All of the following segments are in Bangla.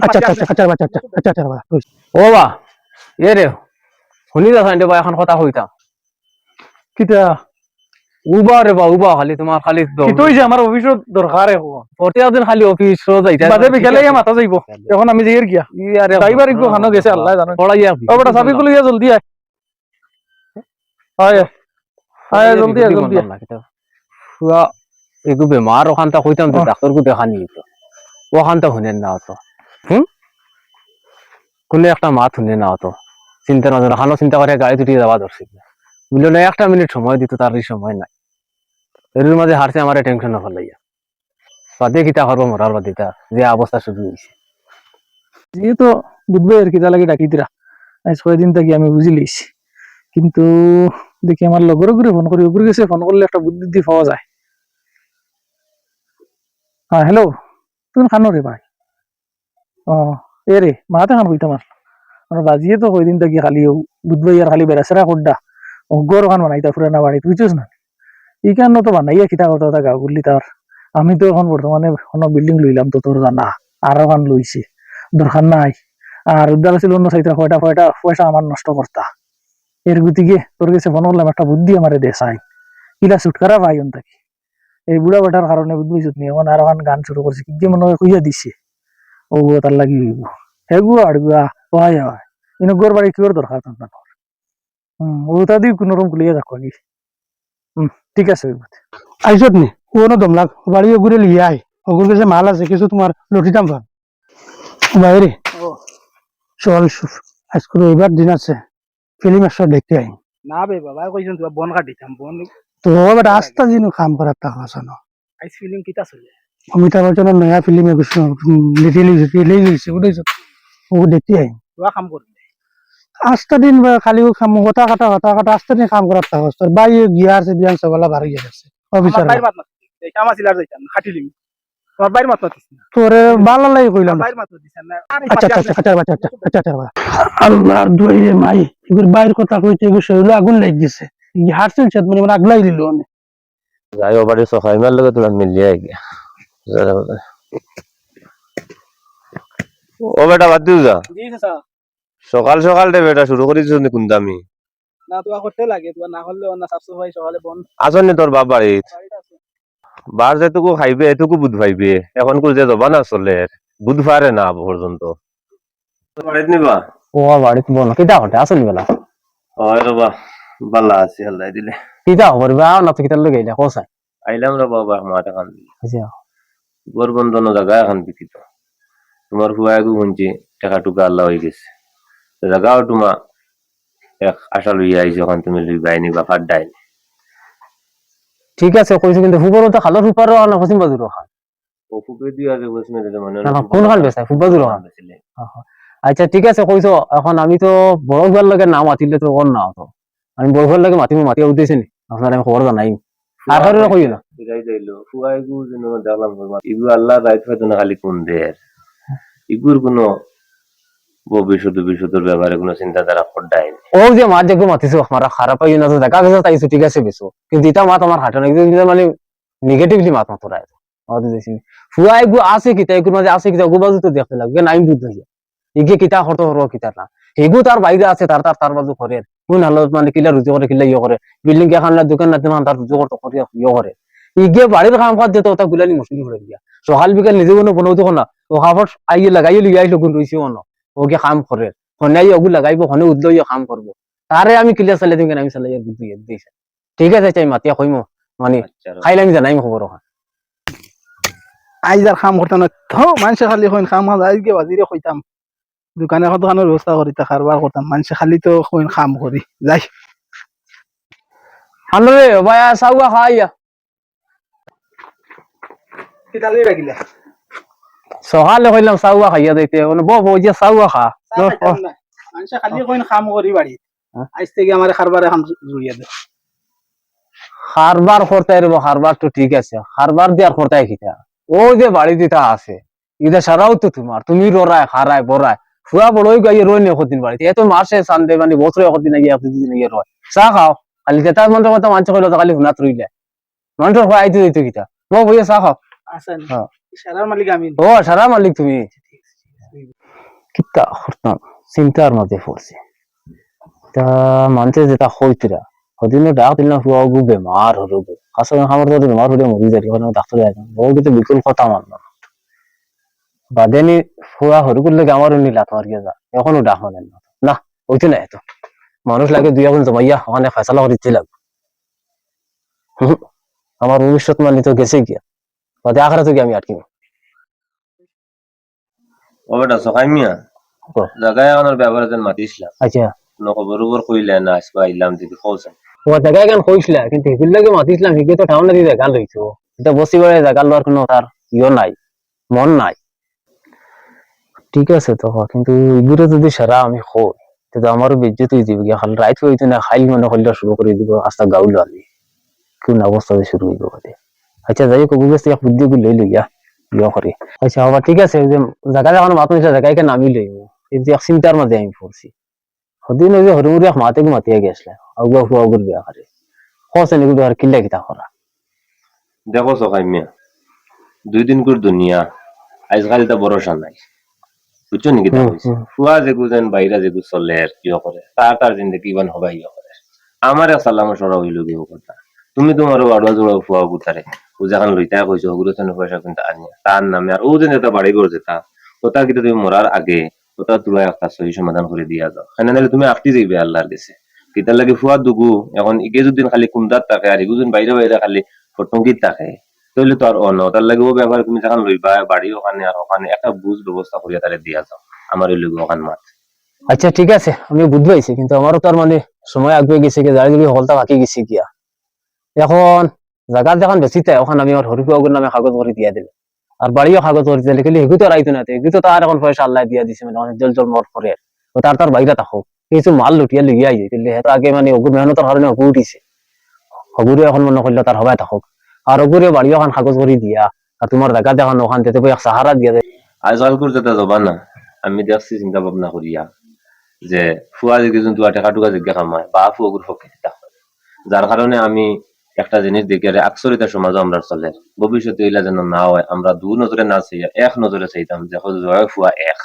আচ্ছা আচ্ছা আচ্ছা আচ্ছা আচ্ছা আচ্ছা আচ্ছা ও বা এ রে শুনি যাচ্ছেন বা এখন কথা কইতাম কিটা উবা রে বা উবা খালি তোমার খালি কিটো হইছে আমার অফিসত দরকার প্রতিদিন খালি অফিস যাইতা বাদে বিকালে মাথা যাইব এখন আমি যাইর গিয়া ইয়ারে ড্রাইভার ইগো খানো গেছে আল্লাহ জানে পড়াইয়া ও বেটা চাবি খুলে গিয়া জলদি আয় আয় আয় জলদি আয় জলদি আয় ফুয়া এগু বেমার ওখানটা কইতাম যে ডাক্তার কো দেখানি তো ওখানটা শুনেন না তো কোনে একটা মাত শুনে না তো চিন্তা না খানো চিন্তা করে গাড়ি দুটি যাওয়া ধরছি বুঝলো না একটা মিনিট সময় দিত তার সময় নাই এর মাঝে হারছে আমার টেনশন হল লাইয়া বাদে কিতা করবো মরার বাদিতা যে অবস্থা শুরু হয়েছে যেহেতু বুঝবে আর কিতা লাগে ডাকি দিরা আজ কয়দিন থাকি আমি বুঝি লইছি কিন্তু দেখি আমার লগর ঘুরে ফোন করি উপরে গেছে ফোন করলে একটা বুদ্ধি দি পাওয়া যায় হ্যাঁ হ্যালো তুমি খানো রে ভাই ও এ রে মাতে খান কইতাম আর বাজিয়ে তো কয়দিন থাকি খালি বুধবাই আর খালি বেড়াছেরা করডা গর খান বানাইতা ফুরানা বাড়ি বুঝছিস না এই কারণে তো বানাইয়া খিতা কথা তা গা বললি তার আমি তো এখন বর্তমানে কোনো বিল্ডিং লইলাম তো তোর জানা আরো খান লইছি দরকার নাই আর উদ্ধার ছিল অন্য সাইতে কয়টা কয়টা পয়সা আমার নষ্ট করতা এর গতিকে তোর কাছে ফোন করলাম একটা বুদ্ধি আমারে দে চাই কিলা ছুটকারা ভাই থাকি এই বুড়া বেটার কারণে বুঝবি নি এখন আর এখন গান শুরু করছে কি মনে হয় কইয়া দিছে ও তার লাগি হইব হেগু আড়গুয়া হয় হয় কিন্তু গোর বাড়ি কিওর দরকার তোমার ও তা দি কোন রকম কুলিয়া যাকো নি ঠিক আছে আইসত নি কোনো দমলাক বাড়ি ঘুরে লিয়ে আয় ওগুর কাছে মাল আছে কিছু তোমার লটি দাম পান বাইরে চল আজকে রবিবার দিন আছে ফিল্ম একটা দেখতে আই না বে বাবা কইছেন তো বন কাটিতাম বন তো বেটা আস্তা দিন কাম করার টাকা আছে না আইস ফিল্ম কিতা চলে অমিতাভ বচ্চনের নয়া ফিল্ম রিলিজ হয়েছে বুঝেছো ও দেখতে আই তোরা কাম করবে আস্তা দিন খালি কাম হতা কাটা আস্তা দিন কাম করার টাকা আছে বাই গিয়া আছে বিয়ান সবালা বাড়ি গেছে অফিসার বাইর মাত মাতি কামা সিলার যাইতাম খাটিলিম তোমার বাইর মাত মাতিস না তোরে বালা লাই কইলাম বাইর মাত দিছেন না আচ্ছা আচ্ছা আচ্ছা আচ্ছা আচ্ছা আচ্ছা আচ্ছা আল্লাহর দুয়ারে মাই এগুর বাইর কথা কইতে এগুর শরীরে আগুন লাগ গেছে হারছিল চাঁদ মানে আগলাই দিল আমি যাই বাড়ি সকাল মার লগে তোরা মিলিয়ে গিয়া ও বেটা বাদ দিও যা জি স্যার সকাল সকাল রে বেটা শুরু করিস কোন দামি না তোয়া করতে লাগে তোয়া না করলে না সাফ সাফাই সকালে বন আসনি তোর বাপ বাড়িত বাড়িটা আছে বার যেটুকু খাইবে এটুকু বুধ পাইবে এখন কু যে জবা না চলে বুধ পারে না পর্যন্ত তোর বাড়িত নিবা ও বাড়িতে বল কিতা হটে আসল বেলা হয় রবা বালা আছে আল্লাহ দিলে কিতা খবর বা না তো কিতা লগে আইলা কোসা আইলাম রে বাবা মাঠ এখন আচ্ছা গোরবন্ধন জায়গা এখন বিকিত তোমার হুয়াগু শুনছি টাকা টুকা আল্লাহ হয়ে গেছে জায়গাও তোমার এক আশা লইয়া আইছি যখন তুমি লইবাইনি বা ফাড্ডাইনি ঠিক আছে কইছো কিন্তু ফুবর তো খালো ফুপারো না পশ্চিম বাজুরো খা ও ফুকে দিয়া রে বসে মেরে মানে না কোন খাল বেসা ফুব বাজুরো খা আচ্ছা ঠিক আছে কইছো এখন আমি তো বড় ঘর লাগে নাম আতিলে তো কোন না তো আমি বড় ঘর লাগে মাতিয়া উদ্দেশ্যে নি আপনার আমি খবর জানাই আর কারো কইও না যাই যাইলো হুয়াগু যেন দেখলাম ইগু আল্লাহ রাইত হয়তো না খালি কোন দের ইগুর কোনো ভবিষ্যতের ব্যাপারে কোনো চিন্তাধারা ফড্ডাইনি ও যে মা যেগু মাতিছো আমার খারাপ হই না তো দেখা গেছে তাইছো ঠিক আছে বেসো কিন্তু এটা মাত আমার হাঁটা না মানে নেগেটিভলি মাত মাতো রায় আমাদের দেশে ফুয়া এগু আছে কিতা এগুর মাঝে আছে কিতা গোবাজু তো দেখতে লাগবে নাই বুঝ হইয়া ইগে কিতা হতো হরো কিতা না এগু তার বাইরে আছে তার বাজু করে কোন হালত মানে কিলা রুজি করে কিলা ইয়ে করে বিল্ডিং কে খানলা দোকান না তেমন তার রুজি করতে করে ইয়ে করে ইগে বাড়ির কাম কাজ যেত ওটা গুলানি মুশকিল করে দিয়া সকাল বিকাল নিজে কোনো বনাইতো না ও খাবার আইয়ে লাগাইয়ে লিয়ে আইলো কোন রইছে অন্য ওকে কাম করে হনাই ওগু লাগাইবো হনে উদলো ইয়ে কাম করবো তারে আমি ক্লিয়ার চালাই দিম কেন আমি চালাই বুদ্ধি দিয়েছে ঠিক আছে চাই মাতিয়া কইমো মানে খাইলে আমি জানাইম খবর ওখান আইজ আর কাম করতাম না তো মানুষে খালি কইন কাম আজকে বাজিরে কইতাম দোকানে দোকানের ব্যবস্থা করি তা কারবার করতাম মানুষে খালি তো কইন কাম করি যাই আনরে ভাই সাউয়া খাইয়া কিতা লই রাখিলা সকালে কইলাম সাউয়া খাইয়া দিতে মানে বউ যে সাউয়া খা মানুষে খালি কইন কাম করি বাড়ি আজ থেকে আমার কারবারে কাম জুড়িয়ে দে হারবার করতে রব হারবার তো ঠিক আছে হারবার দিয়ার করতে কিতা ও যে বাড়ি দিতা আছে ইদা সারাও তো তোমার তুমি ররায় খারায় বড়ায় ফুয়া বড়ই গাইয়ে রই নিয়ে কদিন বাড়িতে এত মাসে সানডে মানে বছরে কদিন গিয়ে একদিন গিয়ে রয় চা খাও খালি যেটা মন্ত্র কথা মানুষ কইলো খালি হুনাত রইলে মানুষের খোয়া আইতে দিত কিতা বউ বইয়া চা খাও আছেন সারার মালিক আমি ও সারা মালিক তুমি কিতা করতাম চিন্তার মাঝে পড়ছে তা মানুষে যেটা হইতরা হদিনও ডাক দিলাম হুয়া গু বেমার হলো গো আসলে আমার তো বেমার হলে মরি যাই ওখানে ডাক্তার যায় না বউ কিন্তু বিকুল কথা মানল বাদেনি হুয়া হরু করলে আমার উনি লাত মারিয়া যা এখনো ডাক মানেন না না ওইতো না এত মানুষ লাগে দুই এখন জমাইয়া ওখানে ফেসলা করে দিতে লাগবে আমার ভবিষ্যৎ মানে তো গেছে গিয়া বাদে আখড়া তো গিয়ে আমি আটকিব ও বেটা সকাই মিয়া ও। জায়গায় এখন ব্যবহার যেন মাতিছিলাম আচ্ছা খবর উপর কইলে না আসবা আইলাম দিদি খোঁজেন ও জায়গায় গান কইছিল কিন্তু এগুলো লাগে মাতিছিলাম হিগে তো টাউনে দিয়ে জায়গা লইছো এটা বসি বেড়ে জায়গা লওয়ার কোনো তার ইয়ে নাই মন নাই ঠিক আছে তো কিন্তু এগুলো যদি সারা আমি হই তো আমারও বেজ্জত হয়ে যাবে গিয়া খালি রাইত হইতো না খাইল মনে হইলে শুরু করে দিব আস্তা গাউল আমি কোন অবস্থাতে শুরু হইব বাদে আচ্ছা যাই হোক বুঝতে এক বুদ্ধি গুলো লই লইয়া ইয়ে করি আচ্ছা আবার ঠিক আছে যে জায়গা যখন মাতো জায়গাকে নামি লইব কিন্তু এক চিন্তার মাঝে আমি পড়ছি সদিন ওই যে হরিমুরি এক মাতে মাতিয়া গেছিলে আগুয়া ফুয়া আগুর বিয়া করে খসেন এগুলো আর কিল্লা কিতা করা দেখো সকাই মিয়া 2 দিন করে দুনিয়া আজকাল তা ভরসা নাই বুঝছো নাকি তা হইছে ফুয়া যেগু যেন বাইরা যেগু চলে আর কি করে তার জিন্দগি বান হবাই করে আমার সালাম সরা হইল কি কথা তুমি তোমার বাড়ুয়া জোড়া ফুয়া গুতারে ও যখন লইতা কইছো ওগুলো তেন পয়সা কিন্তু আনিয়া তার নামে আর ও যে যেটা বাড়ি করে যেতা ওটা কিন্তু তুমি মরার আগে ওটা তুলা একটা সহি সমাধান করে দিয়া যাও কেন নাহলে তুমি আটটি যাইবে আল্লাহর কাছে কিতার লাগে ফুয়া দুগু এখন ইগে যদি খালি কুমদার থাকে আর ইগুজন বাইরে বাইরে খালি ফটঙ্গিত থাকে তাহলে তো আর অন্য তার লাগে ও ব্যাপারে তুমি যখন লইবা বাড়ি ওখানে আর ওখানে একটা বুঝ ব্যবস্থা করিয়া তারে দিয়া যাও আমার ওই লইব ওখান মাছ আচ্ছা ঠিক আছে আমি বুঝতে পারছি কিন্তু আমারও তো আর মানে সময় আগে গেছে কি যাই যদি হলটা বাকি গেছে গিয়া এখন জায়গা যখন বেশি তাই ওখানে আমি আমার হরিফুয়াগুর নামে কাগজ করে দিয়া দিল আর বাড়িও কাগজ করে দিলে কিন্তু এগুলো তো রাইতো না এগুলো তো তার এখন পয়সা আল্লাহ দিয়া দিছে মানে অনেক জল জল মর করে ও তার বাইরে থাকো কিছু মাল লুটিয়া লইয়া আই তাহলে হেতো আগে মানে ওগুর মেহনতের কারণে ওগু উঠিছে ওগুরে এখন মনে করলে তার হবাই থাকুক আর ওগুরে বাড়িও এখন কাগজ করে দিয়া আর তোমার জায়গা দেখান ওখান থেকে এক সাহারা দিয়া দেয় আজকাল করে যেটা যাবা না আমি দেখছি চিন্তা ভাবনা করিয়া যে ফুয়া দিকে কিন্তু টাকা টুকা জিজ্ঞা কামায় বা ফুয়াগুর পক্ষে চিন্তা করে যার কারণে আমি একটা জিনিস দেখি আরে আকসরিতা সমাজ আমরা চলে ভবিষ্যতে এলা যেন না হয় আমরা দু নজরে না চাইয়া এক নজরে চাইতাম যে জয় ফুয়া এক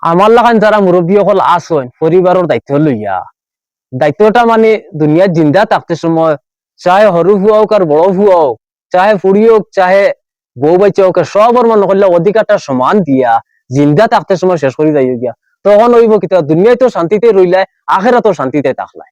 আমার লাগান যারা মুরব্বী সকল আসেন পরিবারের দায়িত্ব লইয়া দায়িত্বটা মানে দুনিয়ার জিন্দা থাকতে সময় চাহে সরু ফুয়া হোক আর বড় ফুয়া হোক চাহে ফুড়ি হোক চাহে বউ বাচ্চা হোক সবর মনে করলে অধিকারটা সমান দিয়া জিন্দা থাকতে সময় শেষ করে যাই গিয়া তখন হইব কি দুনিয়ায় তো শান্তিতে রইলাই আখেরা তো শান্তিতে থাকলাই